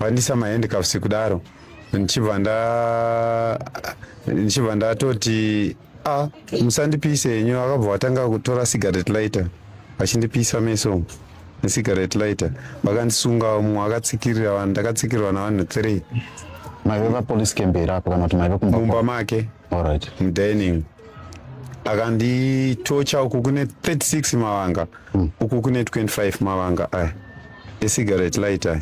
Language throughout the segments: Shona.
pandisa mahandcuffs kudaro ndichibva ndatoti musandipise henyu. Akabva watanga kutora cigarette lighter vachindipisa meso necigarette lighter. Vakandisunga, mumwe akatsikirira, ndakatsikirwa navanhu 3. Maive vapolisi kemberi apo kana kuti maive mumba make mudining. Akanditocha. Uku kune 36 mavanga, uku kune 25 mavanga aya ecigarette lighter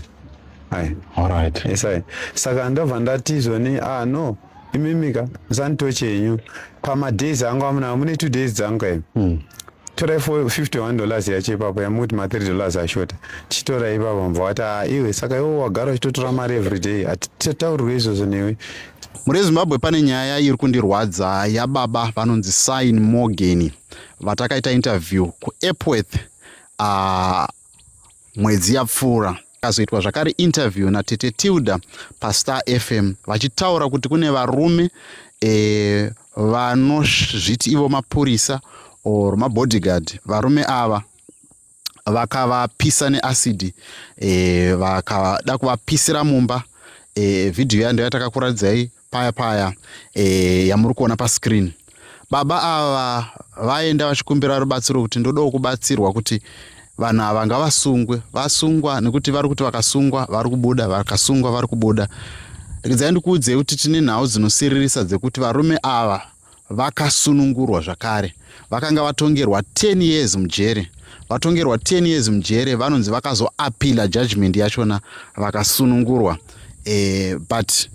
aya. Alright. Yes, aya. Saka ndabva ndatizoni no imimika musanditoche henyu. Pamadays angu amuna mune 2 days dzangu aya. Torai $51 yacho ipapo yamuti ma$3 ashota. Chitora ipapo mbva wati iwe saka iwe wagara uchitotora mari everyday. Atitaurirwe izvozvo newe. Muri Zimbabwe pane nyaya iri kundirwadza yababa vanonzi Sign Morgan vatakaita interview kuEpworth mwedzi yapfuura. Kazoitwa zvakare interview naTete Tilda paStar FM vachitaura kuti kune varume vanozviti ivo mapurisa or mabodyguard. Varume ava vakavapisa neacid, vakada kuvapisira mumba. Video yayo yatakakuradzai paya yamuri kuona pascreen. Baba ava vaenda vachikumbira rubatsiro kuti ndodawo kubatsirwa kuti vanhu ava ngavasungwe. Vasungwa nekuti vari kuti vakasungwa vari kubuda, vakasungwa vari kubuda. Regai ndikuudzei kuti tine nhau dzinosiririsa dzekuti varume ava vakasunungurwa zvakare. Vakanga vatongerwa 10 years mujere. Vatongerwa 10 years mujere, vanonzi vakazoapila judgment yachona vakasunungurwa. But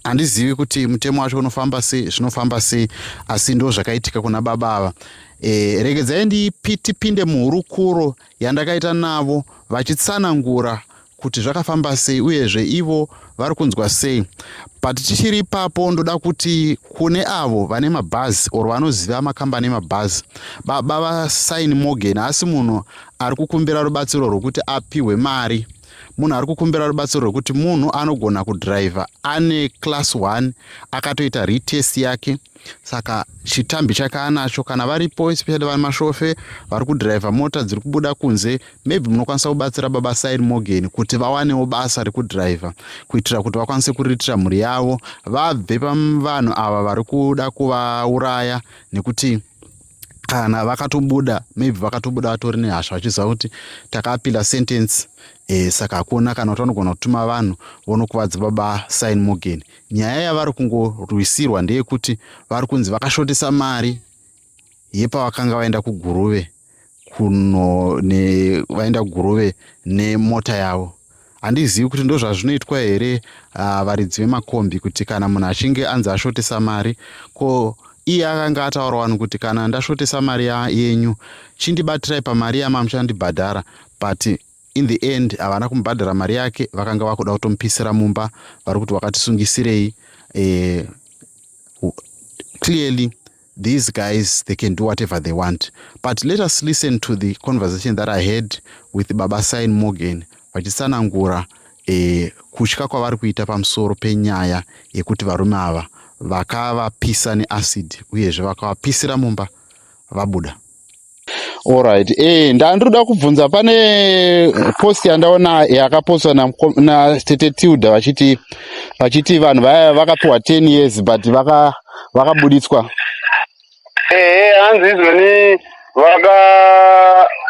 handizivi kuti mutemo wacho unofamba sei, zvinofamba sei, asi ndo zvakaitika kuna baba ava. Regedzai ndipinde muhurukuro yandakaita navo vachitsanangura kuti zvakafamba sei uyezve ivo vari kunzwa sei. But tichiri ipapo ndoda kuti kune avo vane mabhazi or vanoziva makambani emabhazi, baba vaSign Morgan asi munhu ari kukumbira rubatsiro rwokuti apiwe mari. Munhu ari kukumbira rubatsiro rwokuti munhu anogona kudhiraivha ane class 1 akatoita retest yake. Saka chitambi chake anacho kana varipo, especially vane mashofe vari kudhiraivha mota dziri kubuda kunze, maybe munokwanisa kubatsira baba Sign Morgan kuti vawanewo basa rekudhiraivha kuitira kuti vakwanise kuriritira mhuri yavo, vabve pavanhu ava vari kuda kuvauraya. Nekuti kana vakatobuda, maybe vakatobuda vatori nehasha vachiziva kuti takapila sentence. Saka hakuna kana kuti vanogona kutuma vanhu vonokuvadza baba Sign Morgan. Nyaya yavari kungorwisirwa ndeyekuti vari kunzi vakashotesa mari yepavakanga vaenda kuguruve vaenda kuguruve nemota yavo. Handizivi kuti ndo zvazvinoitwa here varidzi vemakombi, kuti kana munhu achinge anzi ashotesa mari, ko iye akanga ataura vanhu kuti kana ndashotesa mari yenyu chindibatirai pamari yamamuchandibhadhara. But in the end havana kumubhadhara mari yake, vakanga vakuda kutomupisira mumba, vari kuti wakatisungisirei. Clearly these guys, they can do whatever they want. But let us listen to the conversation that I had with baba Sign Morgan vachitsanangura kutya kwavari kuita pamusoro penyaya yekuti varume ava vakavapisa neacid uyezve vakavapisira mumba vabuda. Alright. Ndandoda kubvunza, pane post yandaona yakapostwa naTete Tilda vachiti vanhu vaya vakapiwa 10 years but vakabuditswa. Hanzi izvoni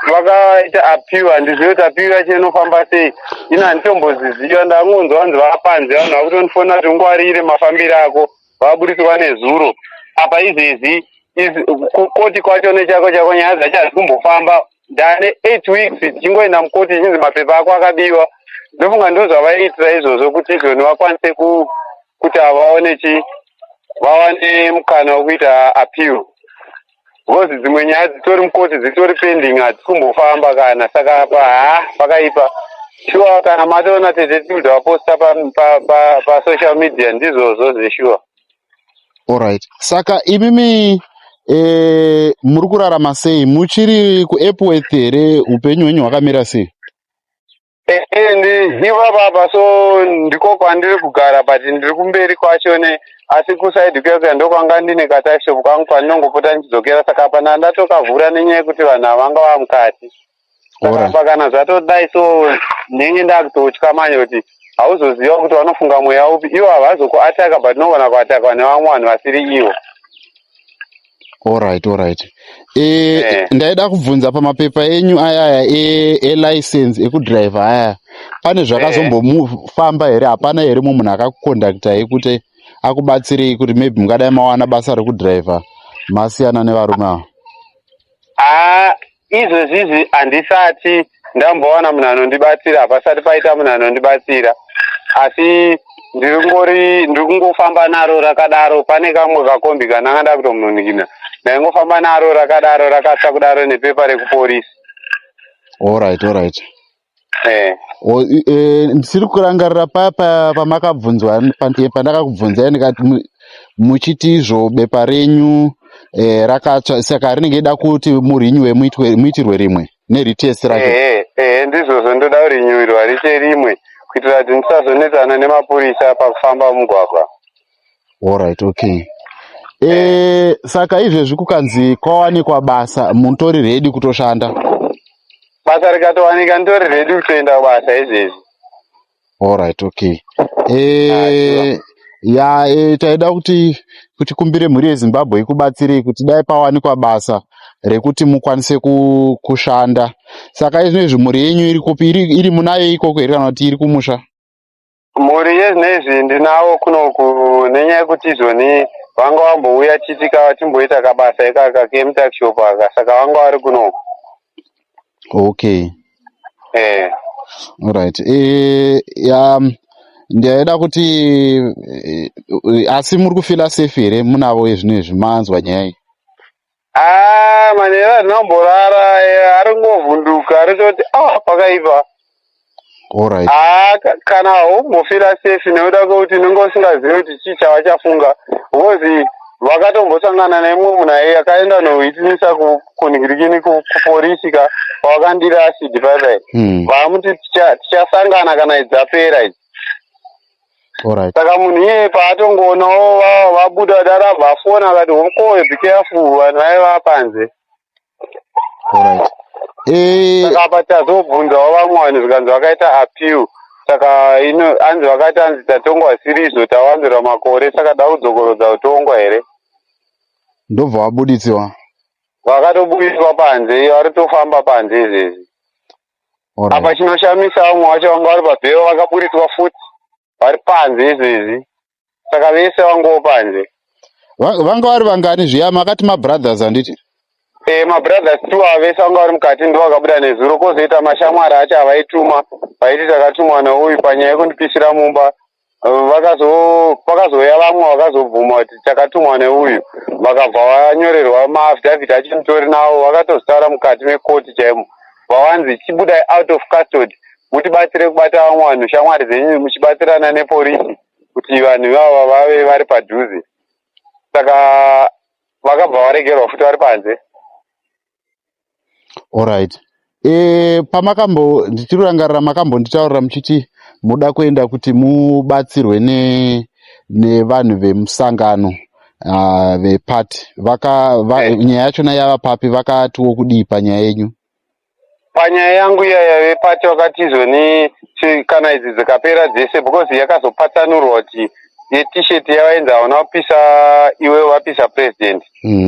vakaita apiwa. Handizivi kuti apiwa yacho inofamba sei. Ina handitomboziziva. Ndangonzwa vanzi vakapanze vanhu vakutondifona kuti ungwarire mafambiro ako, vakabuditswa nezuro. Apa izvezi koti kwacho nechako nyaya dzacho hadzisi kumbofamba. Ndane 8 weeks tichingoenda mukoti chinzi mapepa ako akabiwa. Ndofunga ndo zvavaiitira izvozvo kuti izvoni vakwanise kuti vawane mukana wekuita appeal. Because dzimwe nyaya dzitori mukoti dzitori pending, hadzisi kumbofamba kana. Saka apa vakaipa. Sure, kana mataona Tete Tilda vaposta pa social media ndizvozvo zveshuwa. Alright. Saka imimi muri kurarama sei? Muchiri kuEpworth here? Upenyu hwenyu hwakamira sei? Ndiva baba, so ndiko kwandiri kugara, but ndiri kumberi kwacho asi kusaidi kwekwe ndokwanga ndine katakishop kangu pandinongopota ndichidzokera. Saka apa ndatokavhura nenyaya yekuti vanhu havanga vamukati. Saka apa kana zvatodai, so ndenge ndakutotya manje kuti hauzoziva kuti vanofunga mweya upi. Ivo havazokuataka but unogona kuatakwa nevamwe vanhu vasiri ivo. Alright. Ndaida kubvunza pamapepa enyu aya elicense ekudriva aya pane zvakazombomufamba here? Hapana here munhu akakukondaktai kuti akubatsirei kuti maybe mungadai mawana basa rekudriva masiyana nevarume ava? Izvozvizvi handisati ndambowana munhu anondibatsira, hapasati paita munhu anondibatsira, asi ndiri kungofamba naro rakadaro. Pane kamwe kakombi kananga nda kutomunikina ndaingofamba naro rakadaro rakatsva kudaro nepepa rekuporisi. Alright. Ndisiri kurangarira paya pamakabvunzwa pandakakubvunzai ndikati muchiti izvo bepa renyu rakatsva, saka rinenge ida kuti murinyuwe muitirwe rimwe neritest racho. Ndizvozvo ndoda kurinyuwirwa riche rimwe kuitira kuti ndisazonetsana nemapurisa pakufamba mumugwagwa. Alright, okay. Saka izvezvi kukanzi kwawanikwa basa, mutori redi kutoshanda? Basa rikatowanika nditori redi kutoenda kubasa izvezvi. Alright, okay. Taida kuti kumbire mhuri yeZimbabwe ikubatsirei kuti dai pawanikwa basa rekuti mukwanise kushanda. Saka izvinezvi mhuri yenyu iri munayo ikoko here kana kuti iri kumusha? Mhuri yezvinezvi ndinawo kunoku, nenyaya yekuti izvoni vanga vambouya chitika timboita kabasa ikaka kemutakishop aka, saka vanga vari kunoku. Okay. Alright. Ndaida kuti asi muri kufila safe here munavo ezvinezvi manzwa nyaya iyi? Manera ndinamborara ari ngovhunduka richoti pakaipa. Alright. Kana umbofira safe nekuda kwekuti unenge usingazivi kuti chii chavachafunga, because vakatombosangana nemumwe munhu akaenda nohwitinisa kunhirikini kuporisi ka kwavakandira acid paipai. Vamuti tichasangana kana idzapera idzi. Alright. Saka munhu iye paatongoonawo vabuda darabva afona akati hokowe be careful vanhu vaiva panze. Alright. Saka apa tazobvunzawo vamwe vanhu zvikanzi vakaita appeal, saka hanzi vakati hanzi tatongwa sirizo tawanzirwa makore, saka da kudzokorodza kutongwa here. Ndobva vabuditsiwa? Vakatobudiswa panze, vari tofamba panze izvezvi. Apa chinoshamisa vamwe vacho vanga vari pabheo vakaburiswa futi vari panze izvezvi, saka vese vangowo panze. Vanga vari vangani zviya? Makati mabrothers handiti? Mabrothers tu vese vanga vari mukati ndo vakabuda nezuro, kwozoita mashamwari acho avaituma vaiti takatumwa nauyu panyaya yekundipisira mumba. Vakazouya vamwe vakazobvuma kuti takatumwa neuyu, vakabva vanyorerwa maafidhavhiti acho mutori navo, vakatozotaura mukati mekoti chaimo vawanzi chibudai out of custody, mutibatsire kubata vamwe vanhu, shamwari dzenyu muchibatsirana neporisi kuti vanhu ivava vave vari padhuze. Saka vakabva varegerwa futi vari panze. Alright. Ndichirangarira makambonditaurira muchiti muda kuenda kuti mubatsirwe nevanhu vemusangano vepati. Nyaya yachona yava papi? Vakatiwo kudii panyaya yenyu? Panyaya yangu iyaya vepati vakati izvoni kana idzi dzikapera dzese, because yakazopatsanurwa kuti yetisheti yavaenza havana kupisa iwe vapisa president.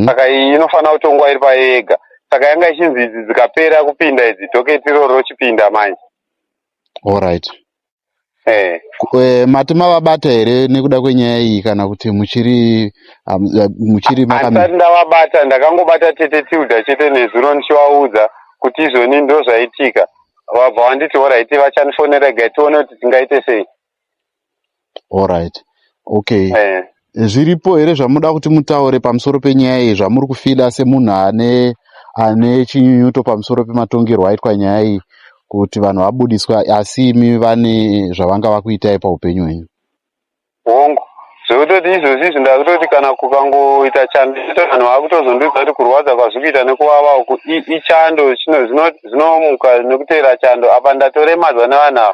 Saka iyi inofanira kutongwa iri payo yega. Saka yanga ichinzi idzi dzikapera kupinda idzi dhoketi iroro rochipinda manje. Alright. Mati mavabata here nekuda kwenyaya iyi kana kuti muchiri handisati ndavabata, ndakangobata tete Tilda chete nezuro ndichivaudza kuti izvoni ndo zvaitika. Vabva vanditi alright vachandifonera gai tione kuti tingaite sei. Alright. Okay. Zviripo here zvamuda kuti mutaure pamusoro penyaya iyi, zvamuri kufila semunhu ane chinyunyuto pamusoro pematongerwo aitwa nyaya iyi, kuti vanhu vabudiswa asi imi vane zvavanga vakuitai paupenyu hwenyu? Hongu zvekutoti izvozvizvi ndakutoti kana kukangoita chando vanhu vakutozondudza kuti kurwadza kwazvikuita nekuvava uku ichando zvinomuka nekutera chando. Apa ndatoremadzwa nevanhu ava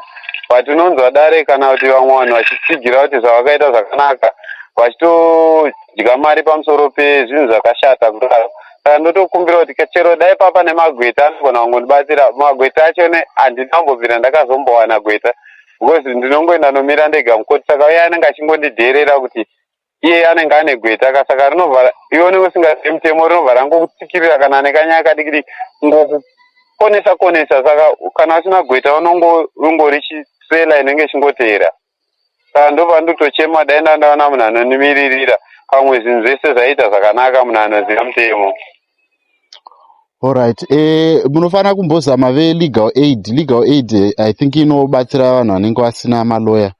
but unonzwa dare kana kuti vamwe vanhu vachitsigira kuti zvavakaita zvakanaka, vachitodya mari pamusoro pezvinhu zvakashata kudaro. Saka ndotokumbira kuti chero dai papa nemagweta anogona kungondibatsira. Magweta acho handinambobvira ndakazombowana gweta, because ndinongoenda nomira ndega mukoti, saka uye anenge achingondidherera kuti iye anenge ane gweta, saka rinobva ione usingazivi mutemo rinobva rangokutsikirira kana nekanya kadikiri ngokukonesa, saka kana usina gweta unongori chisela inenge ichingotera. Saka ndobva ndotochema dai ndandaona munhu anondimiririra pamwe zvinhu zvese zvaita zvakanaka, munhu anoziva mutemo. Alright, munofanira kumbozama ve-legal aid. Legal aid I think inobatsira vanhu vanenge vasina maloya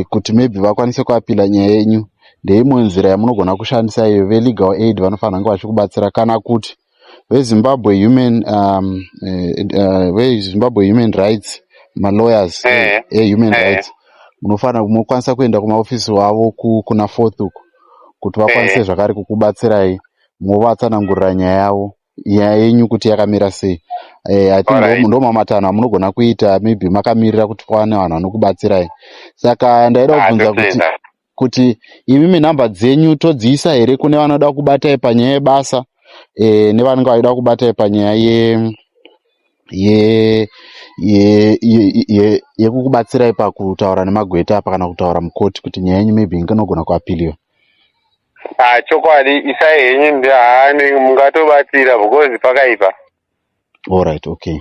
kuti maybe vakwanise kuapila nyaya yenyu. Ndeimwe nzira yamunogona kushandisa iyo. Ve-legal aid vanofanira kunge vachikubatsira, kana kuti ve-Zimbabwe Zimbabwe Human Rights, malawyers human rights, munofanira mukwanisa kuenda kumaofisi wavo kuna Fourth uku kuti vakwanise zvakare kukubatsirai movatsanangurira nyaya yenyu kuti yakamira sei. I think ndo mamatanho amunogona kuita, maybe makamirira kuti pawane vanhu vanokubatsirai. Saka ndaida kubvunza kuti imimi nhamba dzenyu todziisa here kune vanoda kubatai panyaya yebasa nevanenge vaida kubatai panyaya yekukubatsirai pakutaura nemagweta apa kana kutaura mukoti kuti nyaya yenyu maybe inogona kuapiliwa? Chokwadi isai henyu ndihani mungatobatsira because pakaipa. Alright, okay.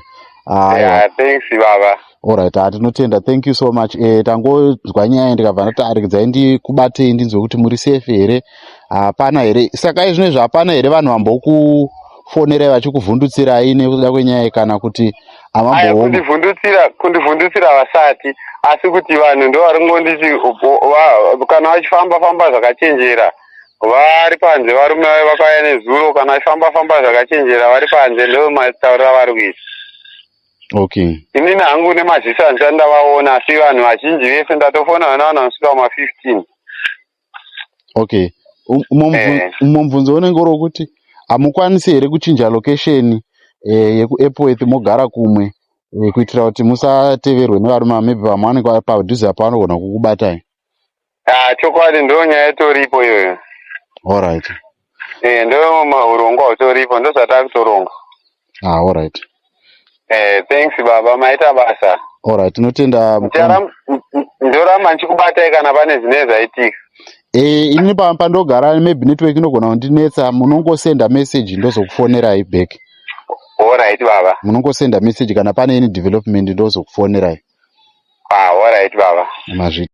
Thanks baba. Alright, tinotenda, thank you so much. Tangonzwa nyaya ndikabva ndataarikidzai ndikubatei ndinzwe kuti muri safe here, hapana here. Saka izvinezvi hapana here vanhu vambokufonerai vachikuvhundutsirai nekuda kwenyaya kana kuti kundivhundutsira vasati, asi kuti vanhu ndo varingonditi kana vachifamba zvakachenjera vari panze, varume vakauya nezuro, kana vachifamba zvakachenjera vari panze ndo mataurira vari kuita. Okay. Inini hangu nemaziso andandavaona, asi vanhu vazhinji vese ndatofona vana vanosvika kuma-15. Okay. Mubvunzo unenge uri wekuti hamukwanisi here kuchinja location yekuEpworth mogara kumwe kuitira kuti musateverwe nevarume maybe vamwe vanenge vari padhuze apa vanogona kukubatai? Chokwadi ndo nyaya itoripo iyoyo. Alright. Ndo urongwa utoripo, ndo zvatakutoronga. Alright. Thanks baba, maita basa. Alright, tinotenda. Ndoramba ndichikubatai kana pane zvine zvaitika. Ini pandogara maybe network inogona kundinetsa, munongosenda message ndozokufonerai back. Alright baba. Munongosenda message kana pane any development ndozokufonerai. Alright baba. Mazvita.